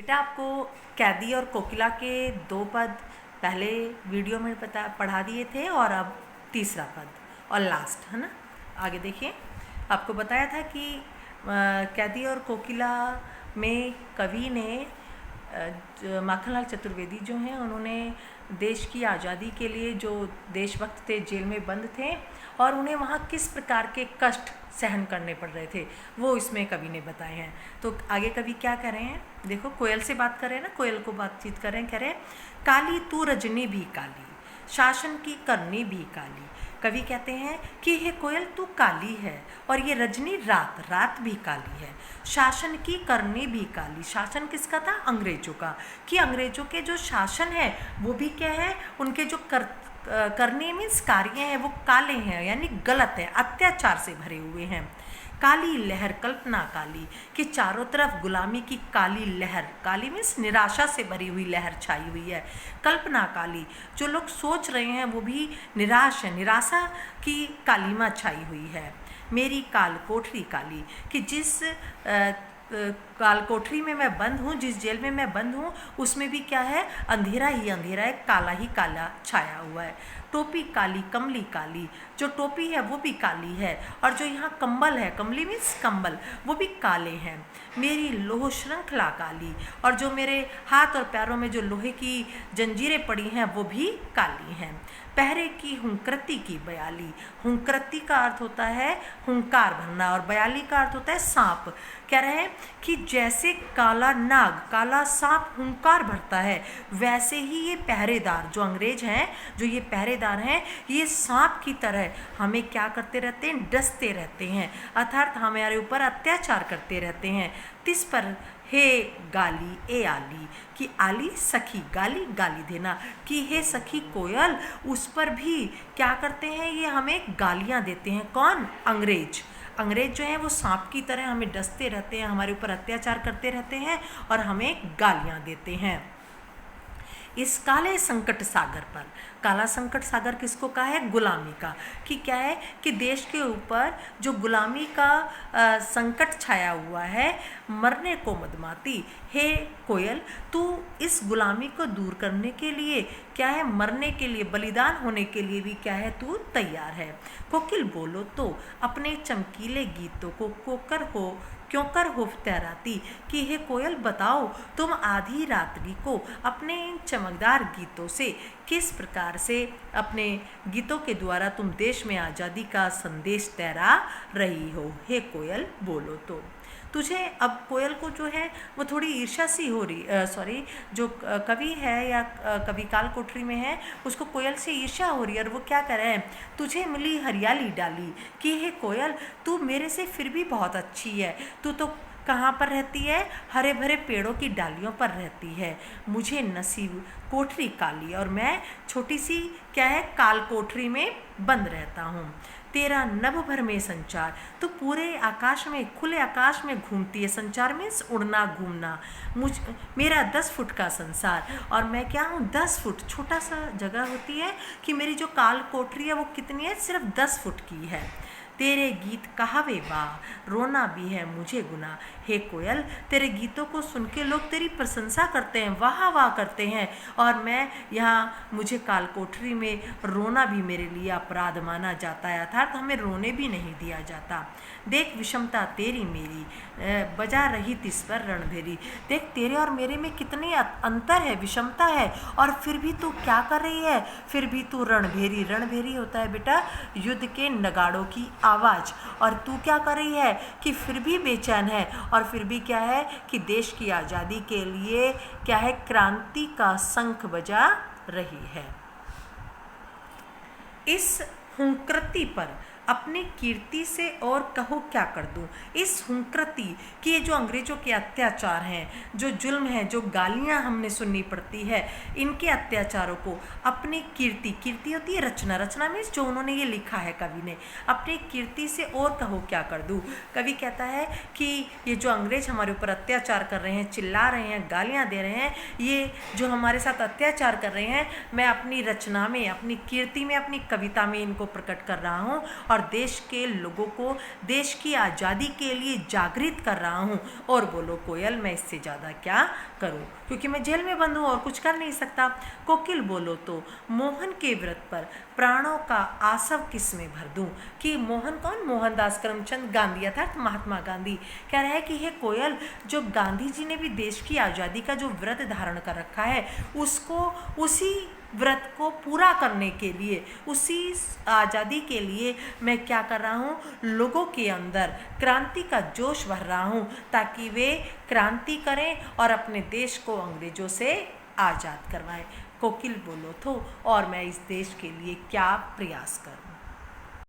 बेटा आपको कैदी और कोकिला के दो पद पहले वीडियो में पढ़ा दिए थे और अब तीसरा पद और लास्ट है ना। आगे देखिए, आपको बताया था कि कैदी और कोकिला में कवि ने माखनलाल चतुर्वेदी जो हैं उन्होंने देश की आज़ादी के लिए जो देशभक्त थे जेल में बंद थे और उन्हें वहाँ किस प्रकार के कष्ट सहन करने पड़ रहे थे वो इसमें कवि ने बताए हैं। तो आगे कवि क्या कह रहे हैं, देखो कोयल से बात कर रहे हैं ना, कोयल को बातचीत कर रहे हैं, कह रहे हैं काली तू रजनी भी काली, शासन की करनी भी काली। कवि कहते हैं कि हे कोयल तू काली है और ये रजनी रात, रात भी काली है। शासन की करनी भी काली, शासन किसका था? अंग्रेजों का। कि अंग्रेजों के जो शासन है वो भी क्या है, उनके जो करने मीन्स कार्य हैं वो काले हैं, यानी गलत है, अत्याचार से भरे हुए हैं। काली लहर कल्पना काली, कि चारों तरफ गुलामी की काली लहर, काली मीन्स निराशा से भरी हुई लहर छाई हुई है। कल्पना काली, जो लोग सोच रहे हैं वो भी निराश है, निराशा की कालीमा छाई हुई है। मेरी काल कोठरी काली, कि जिस काल कोठरी में मैं बंद हूँ, जिस जेल में मैं बंद हूँ उसमें भी क्या है, अंधेरा ही अंधेरा है, काला ही काला छाया हुआ है। टोपी काली कमली काली, जो टोपी है वो भी काली है और जो यहाँ कंबल है, कमली मीन्स कंबल, वो भी काले हैं। मेरी लोह श्रृंखला काली, और जो मेरे हाथ और पैरों में जो लोहे की जंजीरें पड़ी हैं वो भी काली हैं। पहरे की हुंकृति की बयाली, हुंकृति का अर्थ होता है हुंकार भरना और बयाली का अर्थ होता है सांप। कह रहे हैं कि जैसे काला नाग, काला सांप हुंकार भरता है, वैसे ही ये पहरेदार जो अंग्रेज हैं, जो ये पहरेदार हैं, ये सांप की तरह हमें क्या करते रहते हैं, डसते रहते हैं, अर्थात हमारे ऊपर अत्याचार करते रहते हैं। तिस पर हे गाली ए आली, कि आली सखी, गाली गाली देना, कि हे सखी कोयल, उस पर भी क्या करते हैं, ये हमें गालियाँ देते हैं। कौन? अंग्रेज। अंग्रेज जो हैं वो सांप की तरह हमें डसते रहते हैं, हमारे ऊपर अत्याचार करते रहते हैं और हमें गालियाँ देते हैं। इस काले संकट सागर पर, काला संकट सागर किसको कहा है? गुलामी का। कि क्या है कि देश के ऊपर जो गुलामी का संकट छाया हुआ है, मरने को मदमाती, हे कोयल तू इस गुलामी को दूर करने के लिए क्या है, मरने के लिए, बलिदान होने के लिए भी क्या है, तू तैयार है। कोकिल बोलो तो अपने चमकीले गीतों को कोकर हो क्यों कर हो तैराती, कि हे कोयल बताओ तुम आधी रात्रि को अपने इन चमकदार गीतों से किस प्रकार से अपने गीतों के द्वारा तुम देश में आज़ादी का संदेश तैरा रही हो। हे कोयल बोलो तो। तुझे अब कोयल को जो है वो थोड़ी ईर्ष्या सी हो रही, सॉरी, जो कवि है या कवि काल कोठरी में है उसको कोयल से ईर्ष्या हो रही है और वो क्या कर रहे हैं, तुझे मिली हरियाली डाली, कि हे कोयल तू मेरे से फिर भी बहुत अच्छी है, तू तो कहाँ पर रहती है, हरे भरे पेड़ों की डालियों पर रहती है। मुझे नसीब कोठरी काली, और मैं छोटी सी क्या है, काल कोठरी में बंद रहता हूँ। तेरा नभ भर में संचार, तो पूरे आकाश में, खुले आकाश में घूमती है। संचार मीन्स उड़ना, घूमना। मेरा 10 फुट का संसार, और मैं क्या हूँ, 10 फुट, छोटा सा जगह होती है कि मेरी जो काल कोठरी है वो कितनी है, सिर्फ 10 फुट की है। तेरे गीत कहावे बा, रोना भी है मुझे गुना, हे कोयल तेरे गीतों को सुन के लोग तेरी प्रशंसा करते हैं, वाह वाह करते हैं, और मैं यहाँ, मुझे काल कोठरी में रोना भी मेरे लिए अपराध माना जाता है, अर्थात हमें रोने भी नहीं दिया जाता। देख विषमता तेरी मेरी, बजा रही तिस पर रणभेरी, देख तेरे और मेरे में कितनी अंतर है, विषमता है, और फिर भी तू क्या कर रही है, फिर भी तू रणभेरी, रणभेरी होता है बेटा युद्ध के नगाड़ों की आवाज़, और तू क्या कर रही है कि फिर भी बेचैन है, और फिर भी क्या है कि देश की आज़ादी के लिए क्या है, क्रांति का शंख बजा रही है। इस हुंकृति पर अपनी कीर्ति से और कहो क्या कर दूं, इस हुंकृति कि ये जो अंग्रेजों के अत्याचार हैं, जो जुल्म है, जो गालियां हमने सुननी पड़ती है, इनके अत्याचारों को अपनी कीर्ति, कीर्ति होती है रचना, रचना मीन्स जो उन्होंने ये लिखा है कवि ने, अपनी कीर्ति से और कहो क्या कर दूं। कवि कहता है कि ये जो अंग्रेज हमारे ऊपर अत्याचार कर रहे हैं, चिल्ला रहे हैं, गालियाँ दे रहे हैं, ये जो हमारे साथ अत्याचार कर रहे हैं, मैं अपनी रचना में, अपनी कीर्ति में, अपनी कविता में इनको प्रकट कर रहा हूँ, और देश के लोगों को देश की आज़ादी के लिए जागृत कर रहा हूँ। और बोलो कोयल, मैं इससे ज़्यादा क्या करूँ, क्योंकि मैं जेल में बंद हूँ और कुछ कर नहीं सकता। कोकिल बोलो तो मोहन के व्रत पर प्राणों का आसव किस में भर दूँ। कि मोहन कौन? मोहनदास करमचंद गांधी अर्थात महात्मा गांधी कह रहे हैं कि हे कोयल, जो गांधी जी ने भी देश की आज़ादी का जो व्रत धारण कर रखा है, उसको उसी व्रत को पूरा करने के लिए, उसी आज़ादी के लिए मैं क्या कर रहा हूँ, लोगों के अंदर क्रांति का जोश भर रहा हूँ, ताकि वे क्रांति करें और अपने देश को अंग्रेजों से आज़ाद करवाएं। कोकिल बोलो तो और मैं इस देश के लिए क्या प्रयास करूँ।